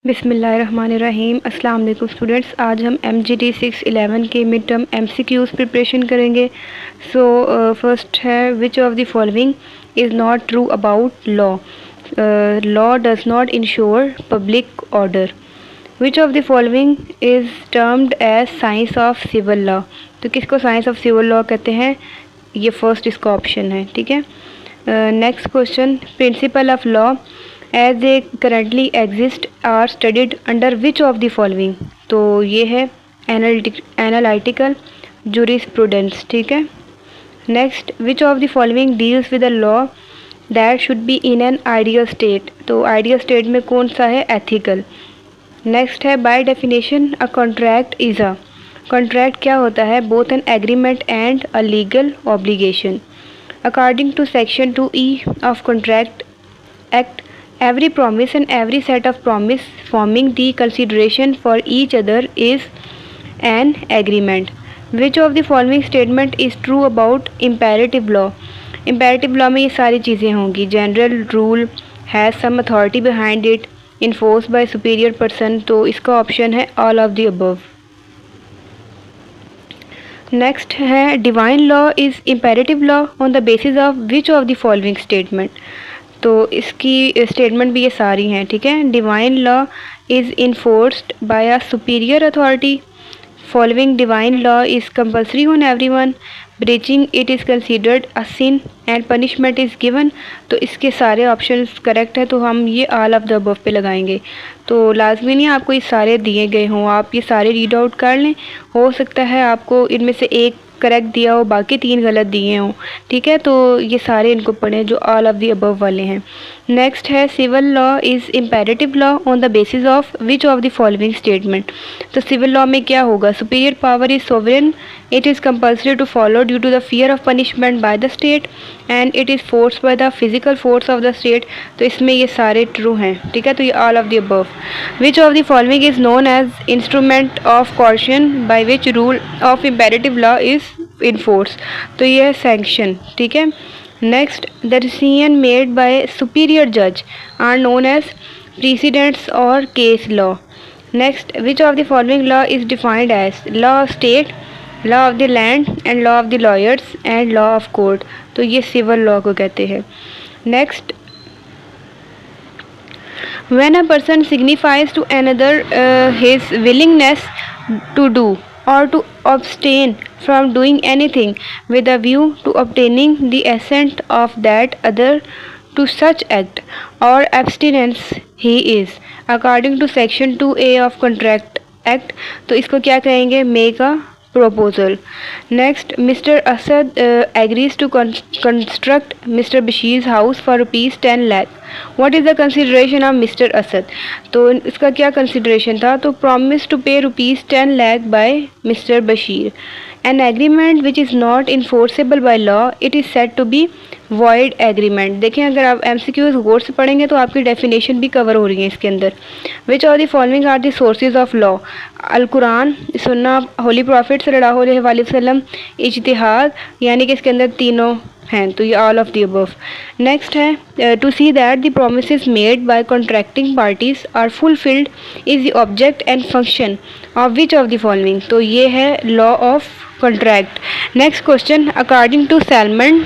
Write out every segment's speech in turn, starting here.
बिस्मिल्लाहिर्रहमानिर्रहीम। अस्सलाम वालेकुम स्टूडेंट्स। आज हम MGT 611 के मिड टर्म MCQs प्रिपरेशन करेंगे। फर्स्ट है, which of the following is not true about law. Law does not ensure public order. Which of the following is termed as science of civil law. तो किसको science of civil law कहते हैं? ये first इसका option है, ठीक है। Next question, principle of law as they currently exist are studied under which of the following. तो ये है एनालिटिकल जूरिस्प्रूडेंस, ठीक है। Next, which of the following deals with a law that should be in an ideal state. तो ideal state में कौन सा है? एथिकल। नेक्स्ट है, by definition a contract is a. Contract क्या होता है? Both an agreement and a legal obligation. According to section 2E of Contract Act, every promise and every set of promise forming the consideration for each other is an agreement. Which of the following statement is true about imperative law? Imperative law में ये सारी चीज़ें होंगी। General rule has some authority behind it, enforced by superior person। तो इसका option है all of the above। Next है, divine law is imperative law on the basis of which of the following statement. तो इसकी statement भी ये सारी हैं, ठीक है। Divine law is enforced by a superior authority. Following divine law is compulsory on everyone. Breaching it is considered a sin and punishment is given. तो इसके सारे ऑप्शंस करेक्ट है, तो हम ये ऑल ऑफ द अबव पे लगाएंगे। तो लाजमी नहीं आपको ये सारे दिए गए हों, आप ये सारे रीड आउट कर लें। हो सकता है आपको इनमें से एक करेक्ट दिया हो, बाकी 3 गलत दिए हों, ठीक है। तो ये सारे इनको पढ़ें जो ऑल ऑफ द अबव वाले हैं। नेक्स्ट है, civil law is imperative law on the basis of which of the following statement. तो सिविल लॉ में क्या होगा? Superior power is sovereign, it is compulsory to follow due to the fear of punishment by the state and it is force by the physical force of the state. तो इसमें ये सारे true हैं, ठीक है। तो ये all of the above. Which of the following is known as instrument of coercion by which rule of imperative law is in force. तो ये है सैंक्शन, ठीक है। Next, the decision made by superior जज आर नोन एज प्रीसिडेंट्स और case law. Next, which of the following law is defined as law of state, law of the land and law of the lawyers and law of court. तो ये civil law को कहते हैं। Next, when a person signifies to another his willingness to do or to abstain from doing anything with a view to obtaining the assent of that other to such act or abstinence, he is according to section 2A of Contract Act। तो इसको क्या कहेंगे? Make a proposal। Next, Mr. Asad agrees to construct Mr. Bashir's house for rupees 10 lakh। What is the consideration of Mr. Asad? तो इसका क्या consideration था? तो promise to pay rupees 10 lakh by Mr. Bashir। An agreement which is not enforceable by law, it is said to be void agreement। देखें, अगर आप MCQs गौर से पढ़ेंगे तो आपकी डेफिनेशन भी कवर हो रही है इसके अंदर। Which of the following are the sources of law. अल कुरान, सुन्ना, होली प्रॉफिट सल्लल्लाहु अलैहि वसल्लम, इज्तिहाद, यानी कि इसके अंदर तीनों हैं। तो ये all of the above. Next है, to see that the promises made by contracting parties are fulfilled is the object and function of which of the following. तो ये है law of contract. Next question, according to Salmond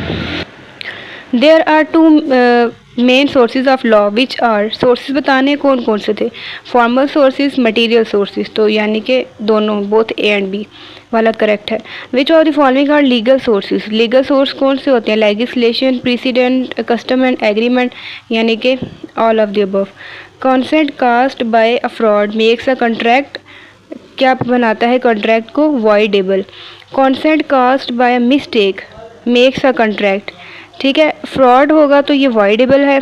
there are 2 main sources of law which are. Sources बताने कौन कौन से थे? Formal sources, material sources. तो यानी कि दोनों, बोथ ए एंड बी वाला करेक्ट है। Which of the following are legal sources. Legal source कौन से होते हैं? Legislation, precedent, custom and agreement, यानी कि all of the above. Consent caused by a fraud makes a contract, क्या बनाता है कॉन्ट्रैक्ट को? Voidable. Consent caused by a mistake makes a contract, ठीक है। फ्रॉड होगा तो ये वॉइडेबल है।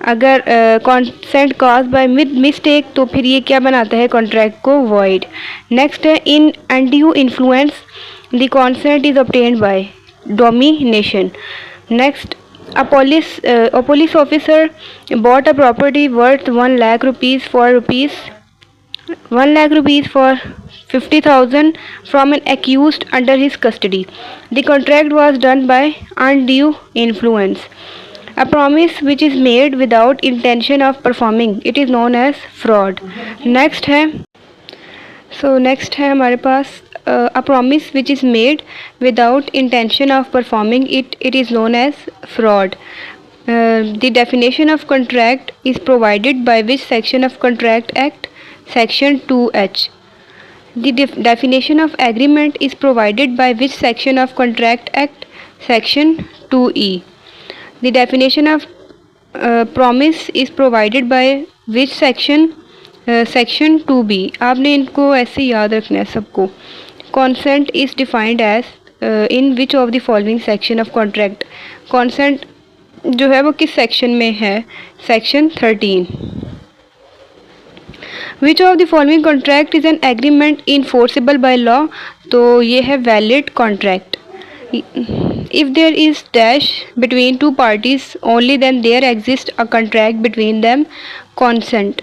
अगर कॉन्सेंट कास्ट बाय मिस्टेक तो फिर ये क्या बनाता है कॉन्ट्रैक्ट को? वॉइड। नेक्स्ट है, in undue influence the consent is obtained by domination. Next, a police officer bought a property worth 1 lakh rupees for 50,000 from an accused under his custody. The contract was done by undue influence. A promise which is made without intention of performing, it is known as fraud. Next है next है हमारे पास a promise which is made without intention of performing it, it is known as fraud. The definition of contract is provided by which section of Contract Act? Section 2H. The definition of agreement is provided by which section of Contract Act? Section 2E. The definition of promise is provided by which section? Section 2B. आपने इनको ऐसे याद रखना है सबको. Consent is defined as in which of the following section of contract? Consent जो है वो किस सेक्शन में है? Section 13. Which of the following contract is an agreement enforceable by law? तो ये है valid contract. If there is dash between two parties only, then there exists a contract between them. Consent.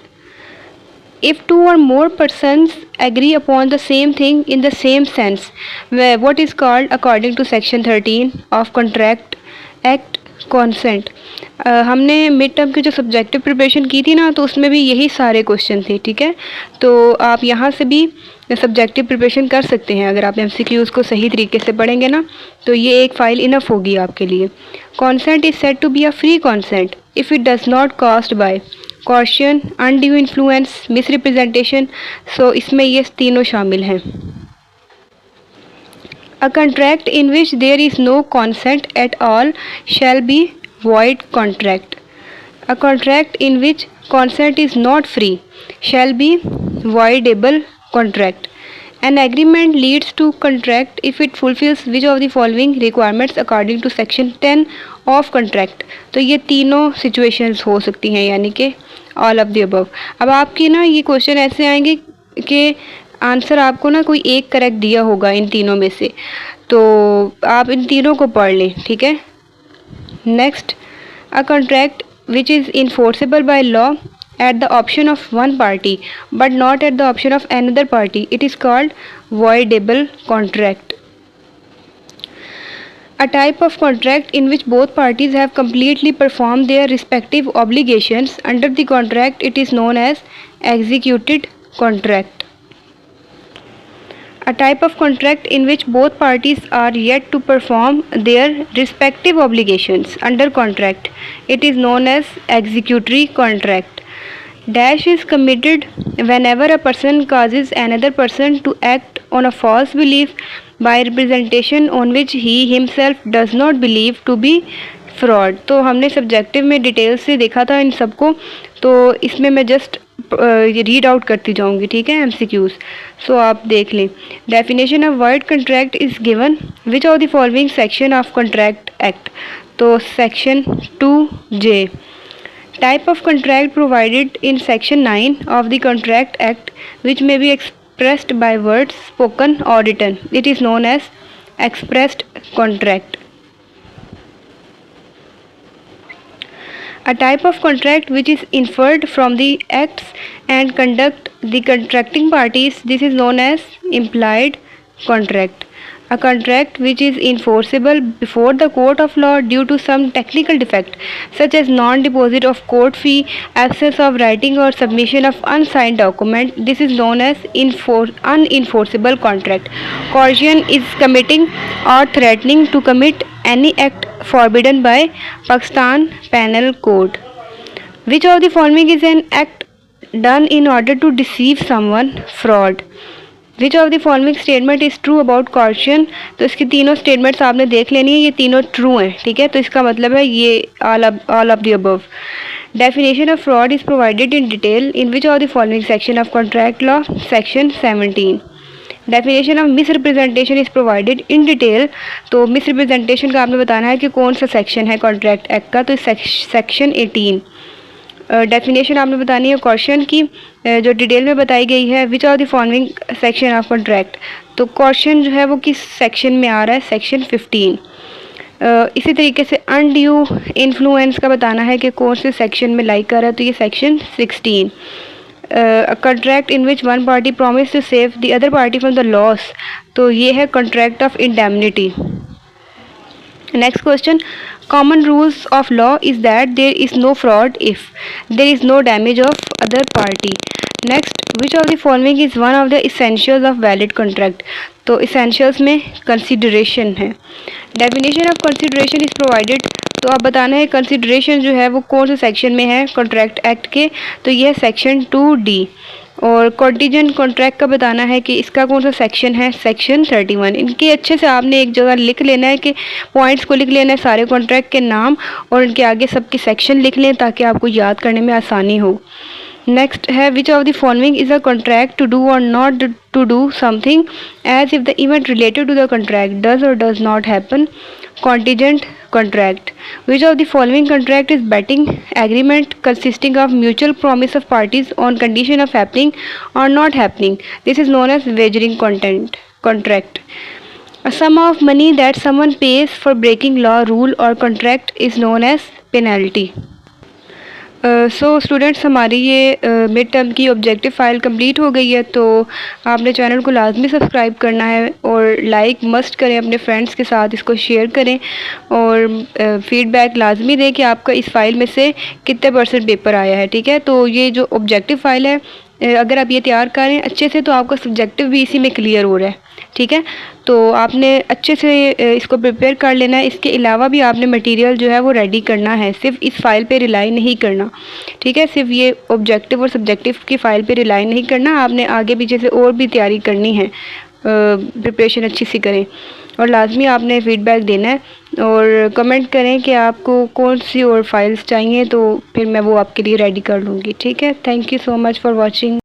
If two or more persons agree upon the same thing in the same sense, what is called according to section 13 of Contract Act? Consent. हमने mid term की जो subjective preparation की थी ना, तो उसमें भी यही सारे क्वेश्चन थे. ठीक है, तो आप यहाँ से भी सब्जेक्टिव प्रिपरेशन कर सकते हैं. अगर आप MCQs को सही तरीके से पढ़ेंगे ना, तो ये एक फ़ाइल इनफ होगी आपके लिए. Consent is said to be a free consent if it does not caused by coercion, undue influence, misrepresentation. So इसमें ये तीनों शामिल हैं. A contract in which there is no consent at all shall be void contract. A contract in which consent is not free shall be voidable contract. An agreement leads to contract if it fulfills which of the following requirements according to section 10 of contract. तो ये तीनों situations हो सकती हैं, यानी कि all of the above. अब आपकी ना ये क्वेश्चन ऐसे आएंगे कि आंसर आपको ना कोई एक करेक्ट दिया होगा इन तीनों में से, तो आप इन तीनों को पढ़ लें. ठीक है. Next, a contract which is enforceable by law at the option of one party but not at the option of another party, it is called voidable contract. A type of contract in which both parties have completely performed their respective obligations under the contract, it is known as executed contract. A type of contract in which both parties are yet to perform their respective obligations under contract, it is known as executory contract. Dash is committed whenever a person causes another person to act on a false belief by representation on which he himself does not believe to be fraud. तो हमने subjective में detail से देखा था इन सबको, तो इसमें मैं जस्ट रीड आउट करती जाऊंगी. ठीक है, MCQs. सो आप देख लें. Definition of void contract is given which of the following section of contract act? तो section 2J. Type of contract provided in section 9 of the Contract Act which may be expressed by words spoken or written, it is known as expressed contract. A type of contract which is inferred from the acts and conduct the contracting parties, this is known as implied contract. A contract which is enforceable before the court of law due to some technical defect such as non-deposit of court fee, absence of writing or submission of unsigned document, this is known as unenforceable contract. Coercion is committing or threatening to commit any act forbidden by Pakistan Penal Code. Which of the following is an act done in order to deceive someone? Fraud. Which of the following statement is true about coercion? तो इसकी तीनों statements आपने देख लेनी है, ये तीनों true हैं. ठीक है, तो इसका मतलब है ये all of the above. Definition of fraud is provided in detail in which of the following section of contract law? Section 17. Definition of miss representation is provided in detail. तो मिस रिप्रेजेंटेशन का आपने बताना है कि कौन सा section है contract act का, तो सेक्शन 18. डेफिनेशन आपने बतानी है कॉर्शन की, जो डिटेल में बताई गई है. Which of the following section of contract? तो कॉर्शन जो है वो किस सेक्शन में आ रहा है? सेक्शन 15. इसी तरीके से अनड्यू इन्फ्लुएंस का बताना है कि कौन से सेक्शन में लाइक कर रहा है, तो ये section 16. Contract in which one party promise to save the other party from the loss, तो ये है contract of indemnity. Next question, Common rules of law is that there is no fraud if there is no damage of other party. Next, which of the following is one of the essentials of valid contract? तो essentials में consideration है. Definition of consideration is provided. तो आप बताना है consideration जो है वो कौन से सेक्शन में है कॉन्ट्रैक्ट एक्ट के, तो ये है सेक्शन 2D. और कॉन्टीजेंट कॉन्ट्रैक्ट का बताना है कि इसका कौन सा सेक्शन है, सेक्शन 31. इनके अच्छे से आपने एक जगह लिख लेना है कि पॉइंट्स को लिख लेना है, सारे कॉन्ट्रैक्ट के नाम और इनके आगे सबके सेक्शन लिख लें ताकि आपको याद करने में आसानी हो. नेक्स्ट है which of the following is a contract to do or not to do something as if the event related to the contract does or does not happen. Contingent contract. Which of the following contract is betting agreement consisting of mutual promise of parties on condition of happening or not happening? This is known as wagering contract. A sum of money that someone pays for breaking law, rule or contract is known as penalty. So students, हमारी ये mid term की objective file complete हो गई है. तो आपने channel को लाजमी सब्सक्राइब करना है और लाइक मस्ट करें, अपने फ्रेंड्स के साथ इसको शेयर करें और फीडबैक लाजमी दें कि आपका इस फ़ाइल में से कितने % पेपर आया है. ठीक है, तो ये जो ऑब्जेक्टिव फ़ाइल है अगर आप ये तैयार करें अच्छे से तो आपका सब्जेक्टिव भी इसी में क्लियर हो रहा है. ठीक है, तो आपने अच्छे से इसको प्रिपेयर कर लेना है. इसके अलावा भी आपने मटेरियल जो है वो रेडी करना है, सिर्फ इस फ़ाइल पे रिलाई नहीं करना. ठीक है, सिर्फ ये ऑब्जेक्टिव और सब्जेक्टिव की फ़ाइल पे रिलाई नहीं करना, आपने आगे पीछे से और भी तैयारी करनी है. प्रिपरेशन अच्छी सी करें और लाजमी आपने फ़ीडबैक देना है और कमेंट करें कि आपको कौन सी और फाइल्स चाहिए, तो फिर मैं वो आपके लिए रेडी कर लूँगी. ठीक है, thank you so much for watching.